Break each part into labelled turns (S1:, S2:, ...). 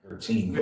S1: 13.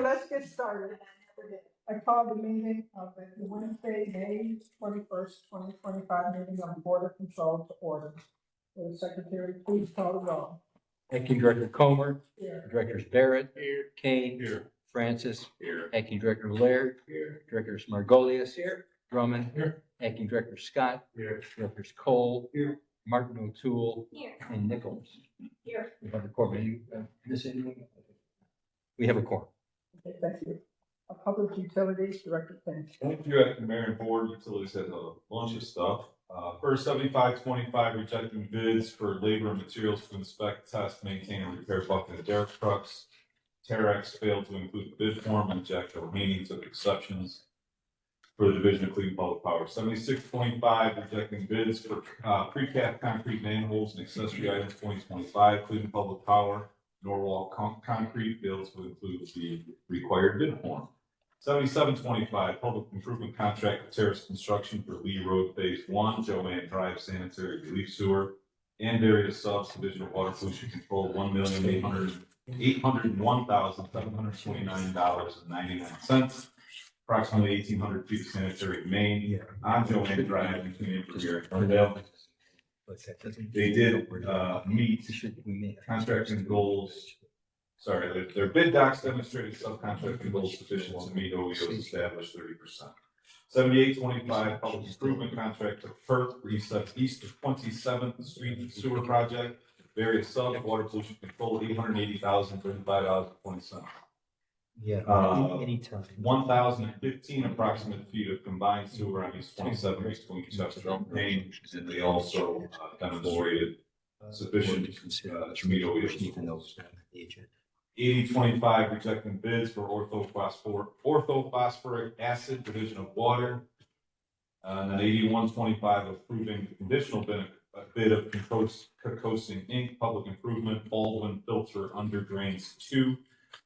S1: let's get started. I call the meeting of the Wednesday, May 21st, 2025 meeting of the Board of Control to order. Will the secretary please call the roll?
S2: Acting Director Comer.
S1: Here.
S2: Directors Barrett.
S3: Here.
S2: Kane.
S3: Here.
S2: Francis.
S3: Here.
S2: Acting Director Laird.
S3: Here.
S2: Directors Margolius.
S1: Here.
S2: Drummond.
S3: Here.
S2: Acting Director Scott.
S3: Here.
S2: Directors Cole.
S3: Here.
S2: Martin O'Toole.
S1: Here.
S2: And Nichols.
S1: Here.
S2: We have a quorum. You miss anything? We have a quorum.
S1: Okay, thank you. Public Utilities Director Kane.
S3: Thank you, Acting Mayor and Board. Utilities has a bunch of stuff. First, 7525 rejecting bids for labor and materials to inspect, test, maintain, and repair bucket and derrick trucks. Terex failed to include the bid form and Jack Haney took exceptions for the Division of Cleveland Public Power. 7625 rejecting bids for precast concrete manholes and accessory items 2025. Cleveland Public Power. Norwalk Concrete failed to include the required bid form. 7725 public improvement contract with Terrace Construction for Lee Road Phase 1, Joanne Drive Sanitary Relief Sewer, and various subs, Division of Water Pollution Control, $1,801,729.99. Approximately 1,800 feet of sanitary main on Joanne Drive between Imperial and Cardell. They did meet contracting goals. Sorry, their bid docs demonstrated subcontracting goals sufficient to meet OEO's established 30%. 7825 public improvement contract to FERC east of 27th Street Sewer Project. Various subs, water pollution control, $880,035.20.
S2: Yeah, anytime. 1,015
S3: approximate feet of combined sewer on East 27th between Chester and Payne, and they also demonstrated sufficient to meet OEO's. 8025 rejecting bids for orthophosphoric acid, Division of Water. And then 8125 approving the conditional bid of Kokosing Inc. Public Improvement, Baldwin Filter Under Drains 2.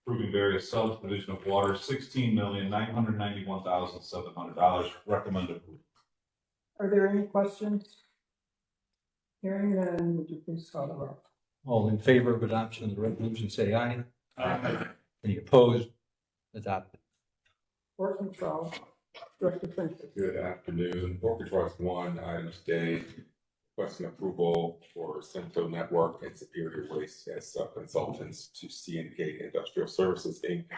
S3: Approving various subs, Division of Water, $16,991,700. Recommended approval.
S1: Are there any questions? Hearing none, would you please call the roll?
S2: All in favor of adoption of the resolution, say aye.
S3: Aye.
S2: Any opposed? Adopted.
S1: Board Control Director Francis.
S4: Good afternoon. Board Control has one item today, requesting approval for Cento Network and Superior Waste as consultants to CNK Industrial Services Inc.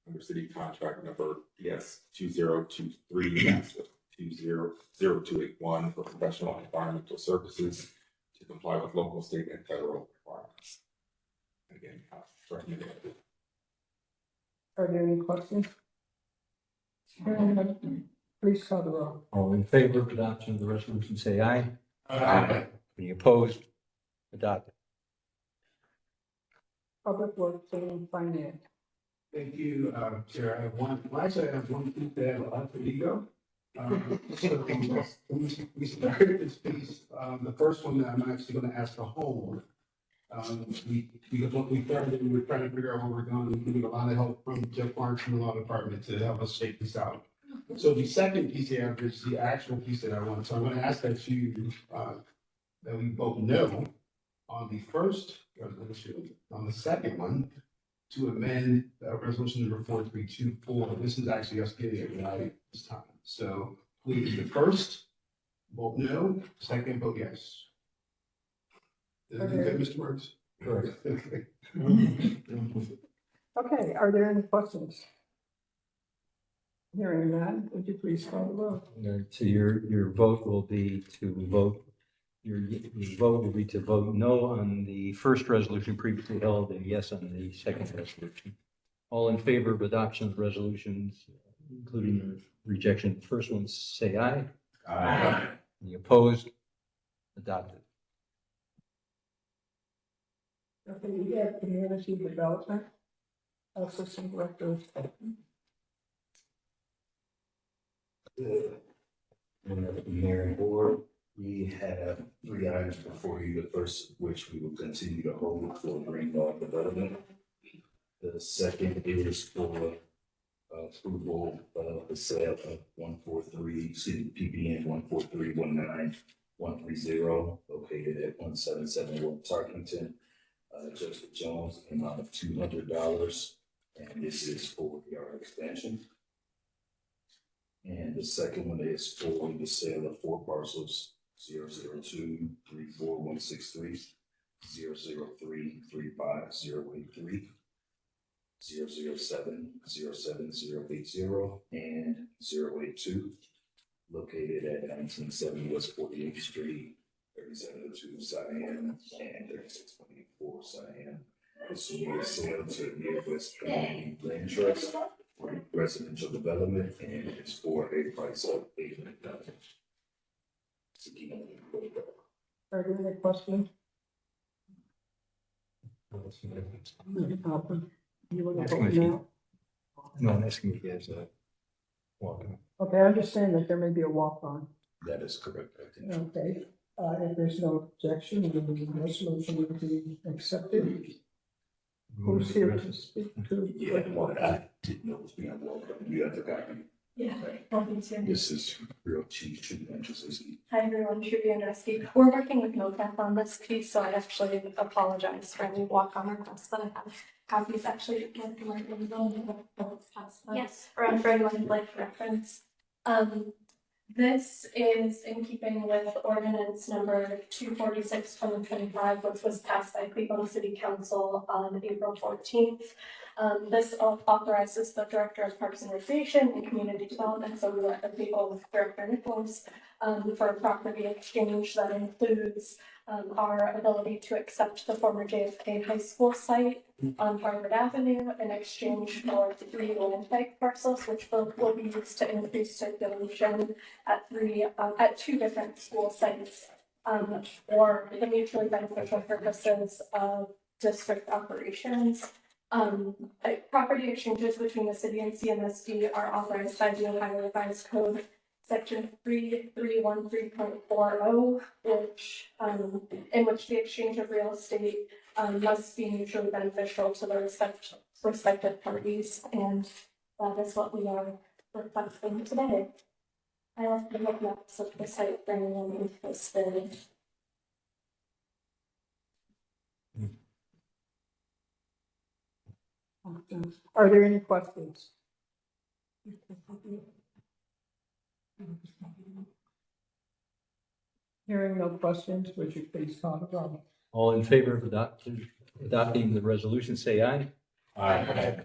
S4: under city contract number PS 2023-200281 for professional environmental services to comply with local, state, and federal requirements. Again, recommended.
S1: Are there any questions? Hearing none, please call the roll.
S2: All in favor of adoption of the resolution, say aye.
S3: Aye.
S2: Any opposed? Adopted.
S1: Public Works and Finance.
S5: Thank you, Chair. I have one, well, actually, I have one piece that I have a lot to ego. So we started this piece, the first one that I'm actually gonna ask to hold. Because when we started, we were trying to figure out where we're going. We need a lot of help from Jeff Marks from the law department to help us shake this out. So the second piece here is the actual piece that I want. So I'm gonna ask that you, that we both know on the first resolution, on the second one, to amend resolution number 4324. This is actually us getting it right this time. So please, the first, vote no, second, vote yes. Is that good, Mr. Marks?
S2: Correct.
S1: Okay, are there any questions? Hearing none, would you please call the roll?
S2: So your vote will be to vote, your vote will be to vote no on the first resolution previously held and yes on the second resolution. All in favor of adoption of resolutions, including the rejection of the first one, say aye.
S3: Aye.
S2: Any opposed? Adopted.
S1: Okay, we have Community Development, Assistant Director.
S6: Mayor and Board, we have 3 items before you. The first of which we will continue to hold for Greenlaw Development. The second is for approval of the sale of 143 City PBN 14319-130 located at 1771 Tarkington. Joseph Jones, in the amount of $200. and this is for yard expansion. And the second one is for the sale of 4 parcels, 002-34163, 003-35083, 007-07080, and 082, located at 1970 West 48th Street, 3702 Siam, and 3624 Siam. This will be a sale to Midwest Community Land Trust for residential development, and it's for a price of $800,000.
S1: Are there any questions? You want to
S2: Asking
S1: vote
S2: if you-
S1: now?
S2: No, I'm asking if you guys, welcome.
S1: Okay, I'm just saying that there may be a walk-on.
S6: That is correct. I think.
S1: Okay, if there's no objection, then the resolution will be accepted. Who's here to speak to?
S6: Yeah, what I didn't know was being welcome. You have the copy.
S7: Yeah.
S6: This is real cheap, shouldn't interest.
S7: Hi everyone, Trudy Andreski. We're working with NOCAP on this piece, so I actually apologize for any walk-on requests that I have. Copies actually. Yes. Or for anyone like reference. This is in keeping with ordinance number 246/2025, which was passed by Cleveland City Council on April 14th. This authorizes the Director of Parks and Recreation and Community Development, so we work with people, Director Nichols, for a property exchange that includes our ability to accept the former JFK High School site on Harvard Avenue in exchange for 3 land bank parcels, which will be used to increase circulation at 2 different school sites, for the mutually beneficial purposes of district operations. Property exchanges between the city and CMSD are authorized by the Ohio Revised Code, section 3313.40, which in which the exchange of real estate must be mutually beneficial to the respective parties, and that is what we are requesting today. I also looked up the site for anyone interested.
S1: Are there any questions? Hearing no questions, would you please call the roll?
S2: All in favor of adopting the resolution, say aye.
S4: Aye.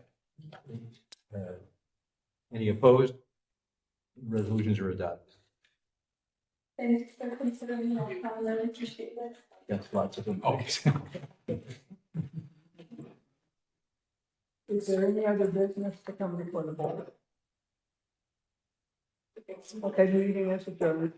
S2: Any opposed? Resolutions are adopted.
S7: Thanks for considering that. I really appreciate it.
S2: That's lots of them.
S1: Is there any other business to come before the board? Okay, meeting is adjourned.